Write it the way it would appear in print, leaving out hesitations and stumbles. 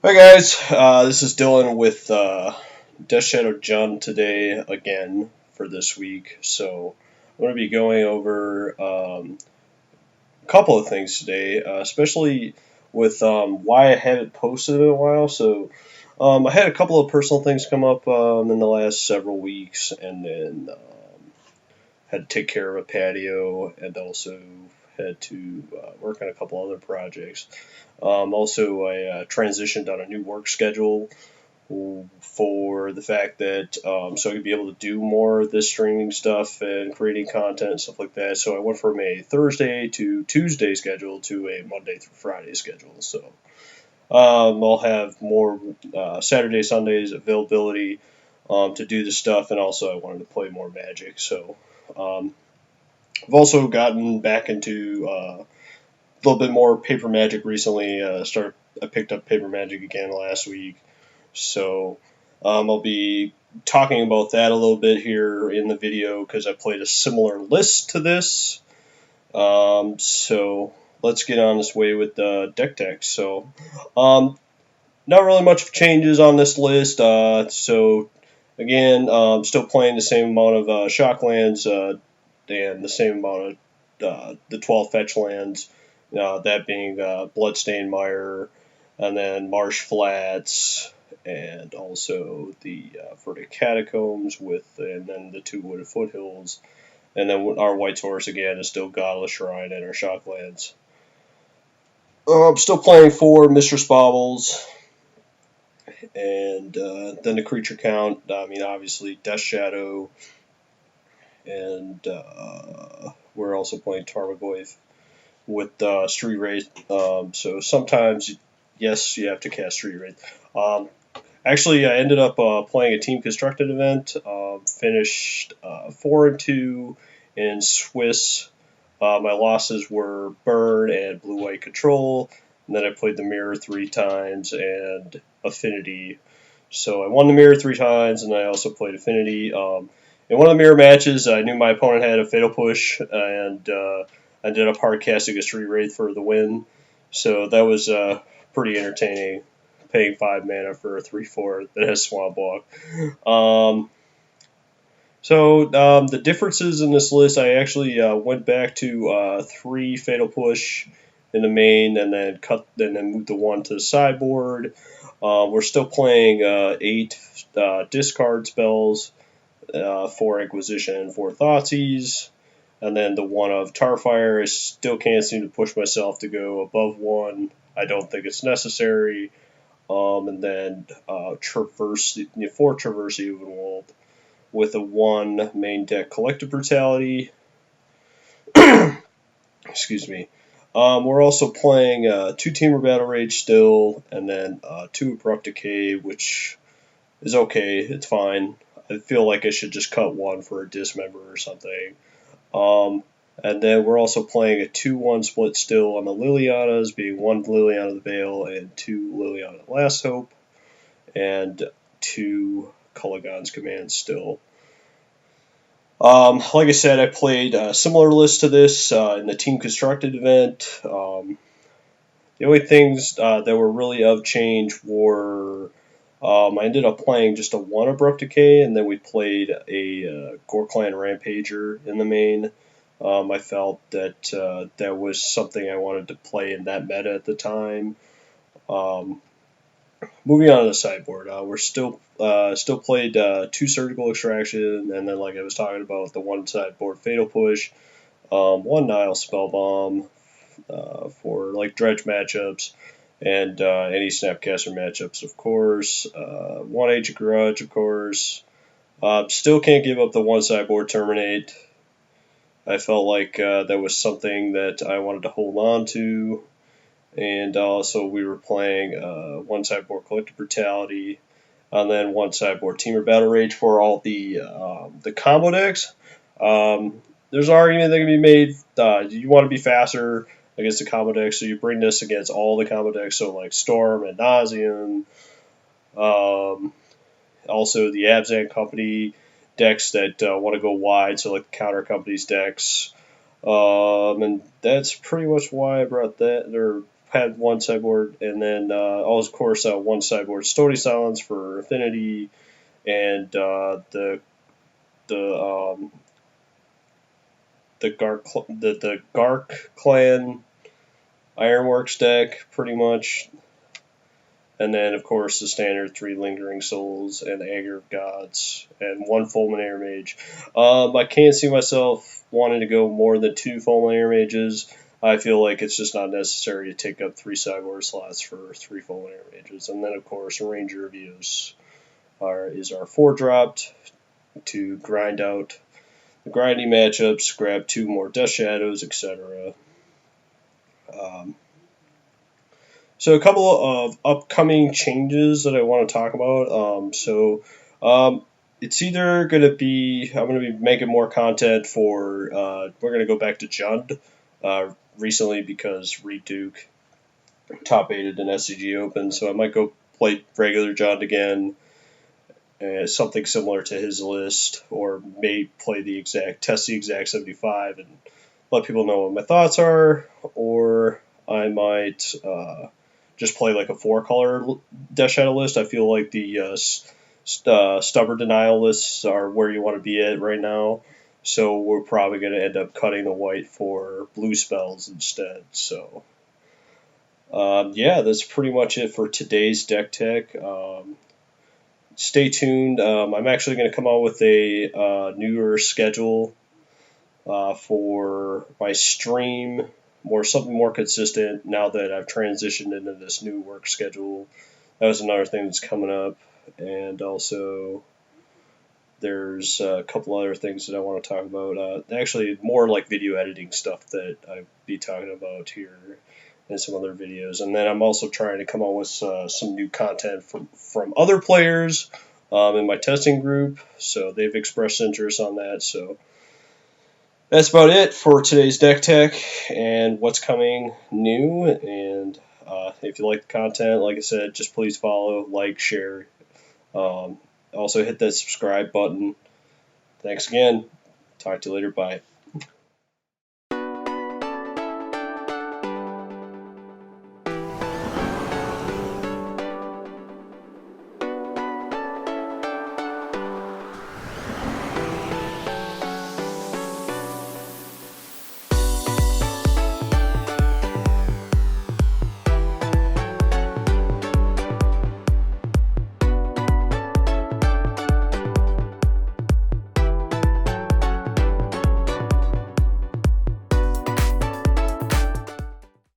Hi guys, this is Dylan with Death Shadow John today again for this week. So I'm going to be going over a couple of things today, especially with why I haven't posted in a while. So I had a couple of personal things come up in the last several weeks, and then had to take care of a patio, and also had to work on a couple other projects. Also, I transitioned on a new work schedule for the fact that so I could be able to do more of this streaming stuff and creating content and stuff like that. So I went from a Thursday to Tuesday schedule to a Monday through Friday schedule. So I'll have more Saturday, Sundays availability to do this stuff, and also I wanted to play more Magic. So I've also gotten back into a little bit more Paper Magic recently. I picked up Paper Magic again last week, so I'll be talking about that a little bit here in the video because I played a similar list to this. So let's get on this way with the deck tech. So not really much changes on this list. So again, still playing the same amount of Shocklands and the same amount of the 12 fetch lands. That being Bloodstained Mire, and then Marsh Flats, and also the Vertic Catacombs and then the two Wooded Foothills, and then our White Source again is still Godless Shrine and our Shocklands. I'm still playing for Mistress Baubles, and then the creature count. I mean, obviously Death Shadow, and we're also playing Tarmogoyf with Street Wraith. So sometimes, yes, you have to cast Street Wraith. Actually, I ended up playing a team constructed event. Finished 4-2 in Swiss. My losses were Burn and Blue White Control. And then I played the Mirror 3 times and Affinity. So I won the Mirror 3 times, and I also played Affinity. In one of the Mirror matches, I knew my opponent had a Fatal Push, and I ended up hard casting a Street Wraith for the win. So that was pretty entertaining, paying 5 mana for a 3/4 that has Swamp Walk. The differences in this list, I actually went back to 3 Fatal Push in the main, and then moved the 1 to the sideboard. We're still playing 8 discard spells, 4 Inquisition, 4 Thoughtseize, and then the 1 of Tarfire. I still can't seem to push myself to go above 1. I don't think it's necessary. And then 4 Traverse Evenwald with a 1 main deck Collective Brutality. Excuse me. We're also playing 2 Teamer Battle Rage still, and then 2 Abrupt Decay, which is okay. It's fine. I feel like I should just cut 1 for a Dismember or something. And then we're also playing a 2-1 split still on the Lilianas, being 1 Liliana the Veil and 2 Liliana Last Hope, and 2 Kullagan's Command still. Like I said, I played a similar list to this in the Team Constructed event. The only things that were really of change were I ended up playing just a 1 Abrupt Decay, and then we played a Gorklan Rampager in the main. I felt that that was something I wanted to play in that meta at the time. Moving on to the sideboard, we're still played 2 Surgical Extraction, and then, like I was talking about, the 1 sideboard Fatal Push, 1 Nile Spellbomb for like dredge matchups, and any Snapcaster matchups, of course. 1 Age of Grudge, of course. Still can't give up the 1 sideboard Terminate. I felt like that was something that I wanted to hold on to. And also we were playing 1 sideboard Collective Brutality, and then 1 sideboard Teamer Battle Rage for all the combo decks. There's an argument that can be made. You want to be faster against the combo decks, so you bring this against all the combo decks, so like Storm and Nauseam. Also the Abzan Company decks that want to go wide, so like the Counter Company's decks. And that's pretty much why I brought that, or had one sideboard, and then of course one sideboard Stony Silence for Affinity, and the Gark Clan Ironworks deck, pretty much. And then, of course, the standard 3 Lingering Souls and Anger of Gods and 1 Fulminator Mage. I can't see myself wanting to go more than 2 Fulminator Mages. I feel like it's just not necessary to take up 3 sideboard slots for 3 Fulminator Mages. And then, of course, Ranger of Eos is our 4-dropped to grind out the grindy matchups, grab 2 more Death Shadows, etc. So a couple of upcoming changes that I want to talk about. It's either going to be, I'm going to be making more content for, we're going to go back to Jund recently because Reed Duke top 8'd an SCG Open, so I might go play regular Jund again, something similar to his list, or may test the exact 75 and let people know what my thoughts are, or I might just play like a 4-color Death Shadow list. I feel like the Stubborn Denial lists are where you want to be at right now. So we're probably going to end up cutting the white for blue spells instead. So yeah, that's pretty much it for today's deck tech. Stay tuned. I'm actually going to come out with a newer schedule for my stream. Something more consistent now that I've transitioned into this new work schedule. That was another thing that's coming up, and also there's a couple other things that I want to talk about. Actually, more like video editing stuff that I'll be talking about here in some other videos. And then I'm also trying to come up with some new content from other players in my testing group. So they've expressed interest on that. So that's about it for today's deck tech and what's coming new. And if you like the content, like I said, just please follow, like, share. Also hit that subscribe button. Thanks again. Talk to you later. Bye.